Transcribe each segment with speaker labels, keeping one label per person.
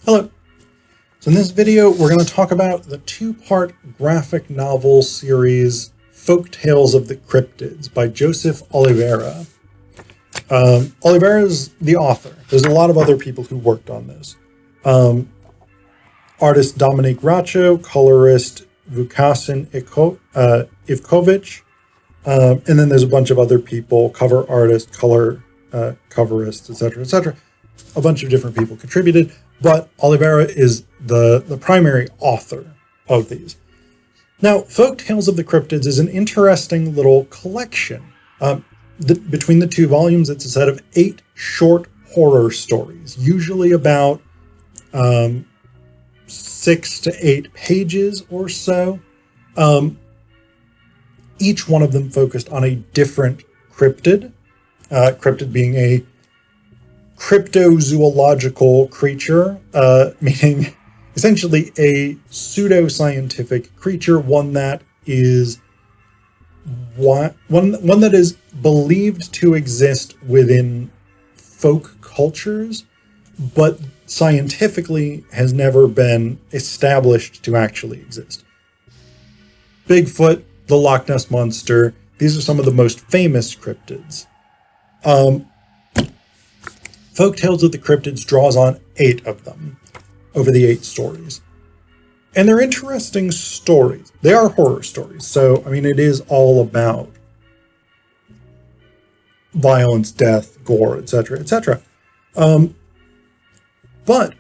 Speaker 1: Hello. So in this video, we're going to talk about the two-part graphic novel series Folktales of the Cryptids by Joseph Oliveira. Oliveira is the author. There's a lot of other people who worked on this. Artist Dominique Racho, colorist Vukasin Ivkovic, and then there's a bunch of other people, cover artist, coverist, etc., a bunch of different people contributed, but Oliveira is the primary author of these. Now, Folktales of the Cryptids is an interesting little collection. Between the two volumes, it's a set of 8 short horror stories, usually about 6 to 8 pages or so. Each one of them focused on a different cryptid, cryptid being a cryptozoological creature, meaning essentially a pseudoscientific creature, one that is one that is believed to exist within folk cultures, but scientifically has never been established to actually exist. Bigfoot, the Loch Ness Monster, these are some of the most famous cryptids. Folktales of the Cryptids draws on 8 of them over the 8 stories. And they're interesting stories. They are horror stories, so, I mean, it is all about violence, death, gore, etc., etc. But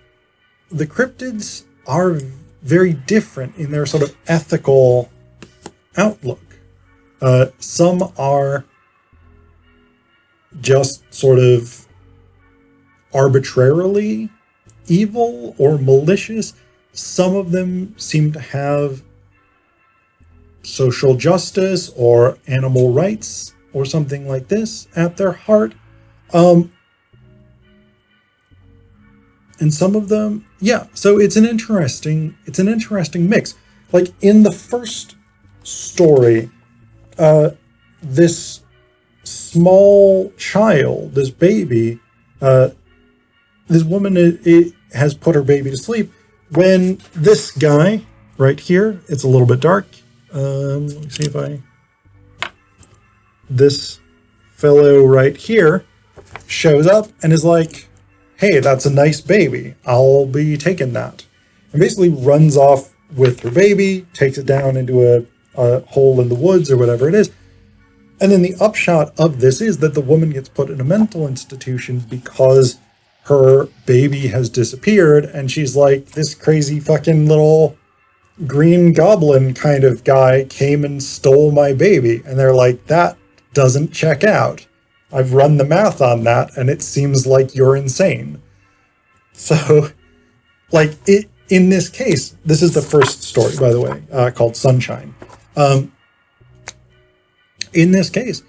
Speaker 1: the cryptids are very different in their sort of ethical outlook. Some are just sort of arbitrarily evil or malicious. Some of them seem to have social justice or animal rights or something like this at their heart. And some of them, yeah, so it's an interesting mix. Like in the first story, this small child, this baby, this woman has put her baby to sleep when this guy right here, it's a little bit dark. Let me see if this fellow right here shows up and is like, hey, that's a nice baby. I'll be taking that. And basically runs off with her baby, takes it down into a hole in the woods or whatever it is. And then the upshot of this is that the woman gets put in a mental institution because her baby has disappeared, and she's like, this crazy fucking little green goblin kind of guy came and stole my baby. And they're like, that doesn't check out. I've run the math on that, and it seems like you're insane. So, like, in this case, this is the first story, by the way, called Sunshine. In this case,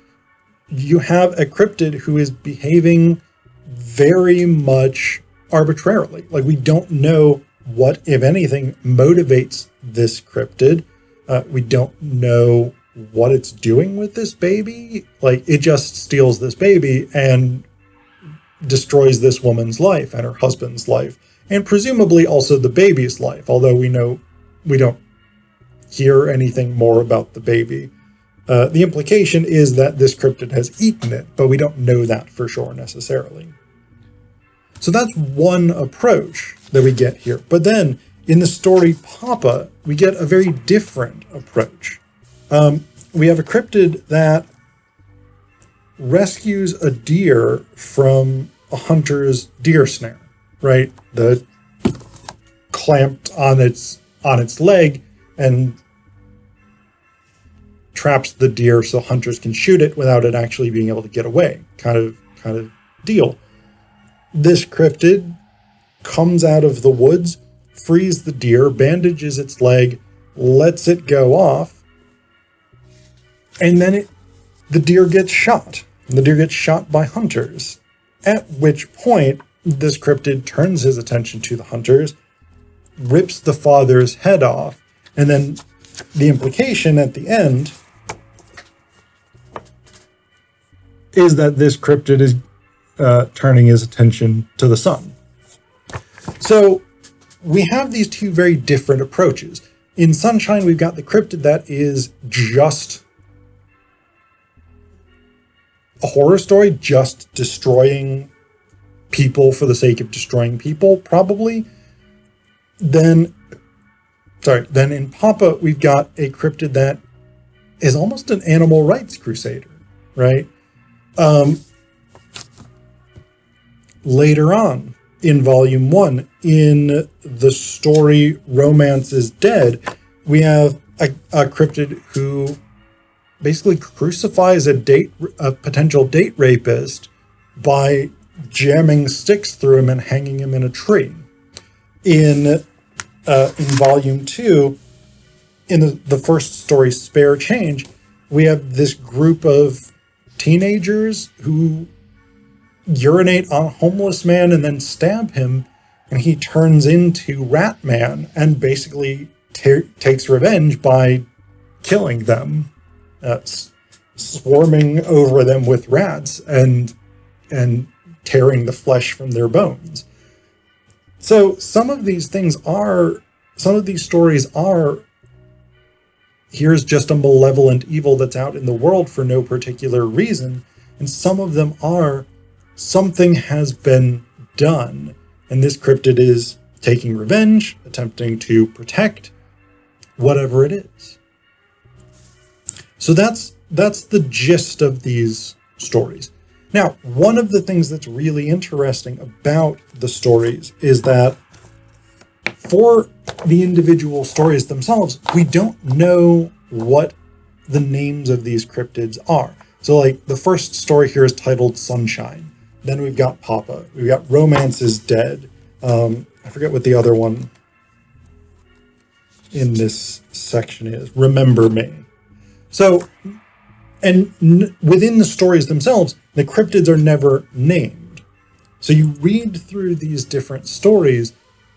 Speaker 1: you have a cryptid who is behaving very much arbitrarily. Like, we don't know what, if anything, motivates this cryptid. We don't know what it's doing with this baby. Like, it just steals this baby and destroys this woman's life and her husband's life, and presumably also the baby's life, although we don't hear anything more about the baby. The implication is that this cryptid has eaten it, but we don't know that for sure necessarily. So that's one approach that we get here. But then in the story Papa, we get a very different approach. We have a cryptid that rescues a deer from a hunter's deer snare, right? The clamped on its leg and traps the deer so hunters can shoot it without it actually being able to get away, kind of deal. This cryptid comes out of the woods, frees the deer, bandages its leg, lets it go off, and then the deer gets shot. The deer gets shot by hunters, at which point this cryptid turns his attention to the hunters, rips the father's head off, and then the implication at the end is that this cryptid is turning his attention to the son. So we have these two very different approaches. In Sunshine, we've got the cryptid that is just a horror story, just destroying people for the sake of destroying people, probably. Then in Papa, we've got a cryptid that is almost an animal rights crusader, right? Later on in Volume 1, in the story Romance is Dead, we have a cryptid who basically crucifies a potential date rapist by jamming sticks through him and hanging him in a tree. In Volume 2, in the first story, Spare Change, we have this group of teenagers who urinate on a homeless man and then stab him, and he turns into Rat Man and basically takes revenge by killing them, swarming over them with rats and tearing the flesh from their bones. So some of these stories are, here's just a malevolent evil that's out in the world for no particular reason, and some of them are, something has been done, and this cryptid is taking revenge, attempting to protect, whatever it is. So that's the gist of these stories. Now, one of the things that's really interesting about the stories is that for the individual stories themselves, we don't know what the names of these cryptids are. So like the first story here is titled Sunshine. Then we've got Papa. We've got Romance is Dead. I forget what the other one in this section is. Remember Me. So, and within the stories themselves, the cryptids are never named. So you read through these different stories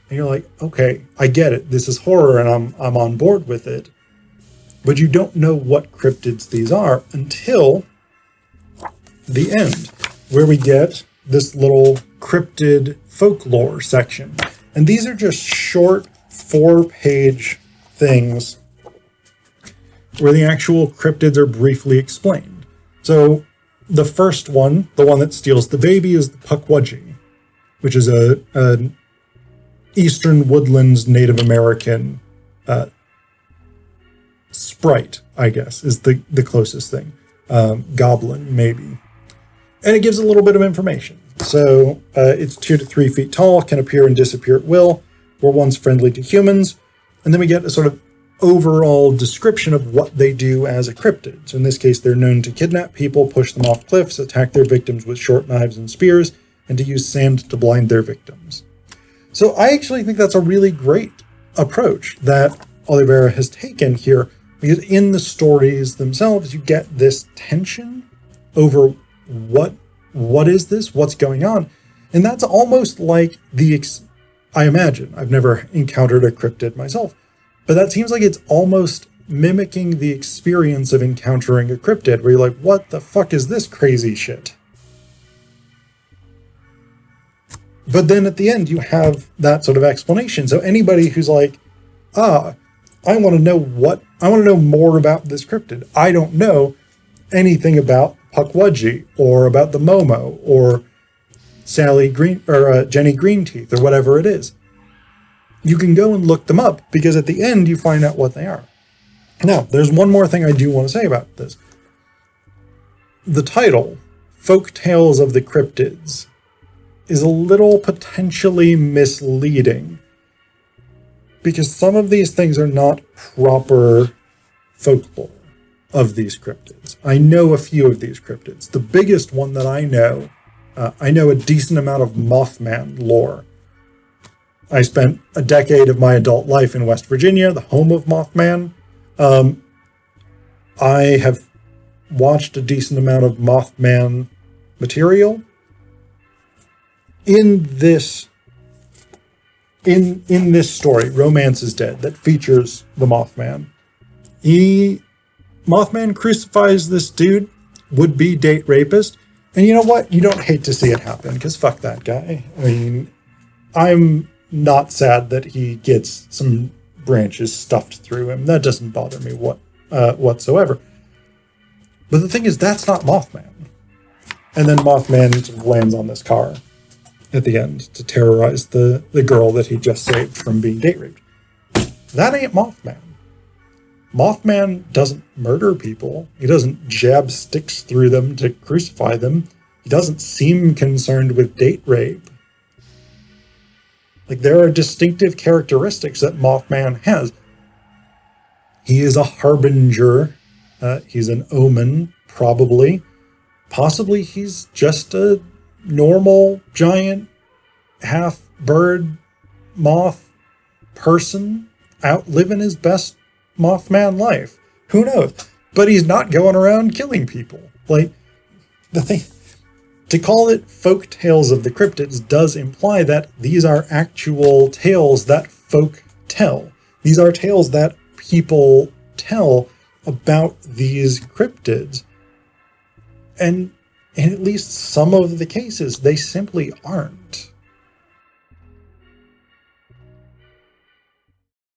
Speaker 1: and you're like, okay, I get it. This is horror and I'm on board with it. But you don't know what cryptids these are until the end, where we get this little cryptid folklore section. And these are just short 4-page things where the actual cryptids are briefly explained. So the first one, the one that steals the baby, is the Pukwudgie, which is a Eastern Woodlands Native American sprite, I guess, is the closest thing. Goblin, maybe. And it gives a little bit of information. So it's 2 to 3 feet tall, can appear and disappear at will, were once friendly to humans. And then we get a sort of overall description of what they do as a cryptid. So in this case, they're known to kidnap people, push them off cliffs, attack their victims with short knives and spears, and to use sand to blind their victims. So I actually think that's a really great approach that Oliveira has taken here, because in the stories themselves, you get this tension over what is this? What's going on? And that's almost like I imagine, I've never encountered a cryptid myself, but that seems like it's almost mimicking the experience of encountering a cryptid, where you're like, what the fuck is this crazy shit? But then at the end, you have that sort of explanation. So anybody who's like, I want to know more about this cryptid. I don't know anything about Pukwudgie or about the Momo or Jenny Greenteeth or whatever it is. You can go and look them up, because at the end you find out what they are. Now, there's one more thing I do want to say about this. The title, Folktales of the Cryptids, is a little potentially misleading, because some of these things are not proper folklore of these cryptids. I know a few of these cryptids. The biggest one that I know a decent amount of Mothman lore. I spent a decade of my adult life in West Virginia, the home of Mothman. I have watched a decent amount of Mothman material. In this story, Romance is Dead, that features the Mothman, Mothman crucifies this dude, would-be date rapist, and you know what? You don't hate to see it happen, because fuck that guy. I mean, I'm not sad that he gets some branches stuffed through him. That doesn't bother me whatsoever. But the thing is, that's not Mothman. And then Mothman sort of lands on this car at the end to terrorize the girl that he just saved from being date raped. That ain't Mothman. Mothman doesn't murder people. He doesn't jab sticks through them to crucify them. He doesn't seem concerned with date rape. Like, there are distinctive characteristics that Mothman has. He is a harbinger. He's an omen, probably. Possibly he's just a normal, giant, half-bird moth person out living his best Mothman life. Who knows? But he's not going around killing people. Like, the thing, to call it folk tales of the cryptids does imply that these are actual tales that folk tell. These are tales that people tell about these cryptids. And in at least some of the cases, they simply aren't.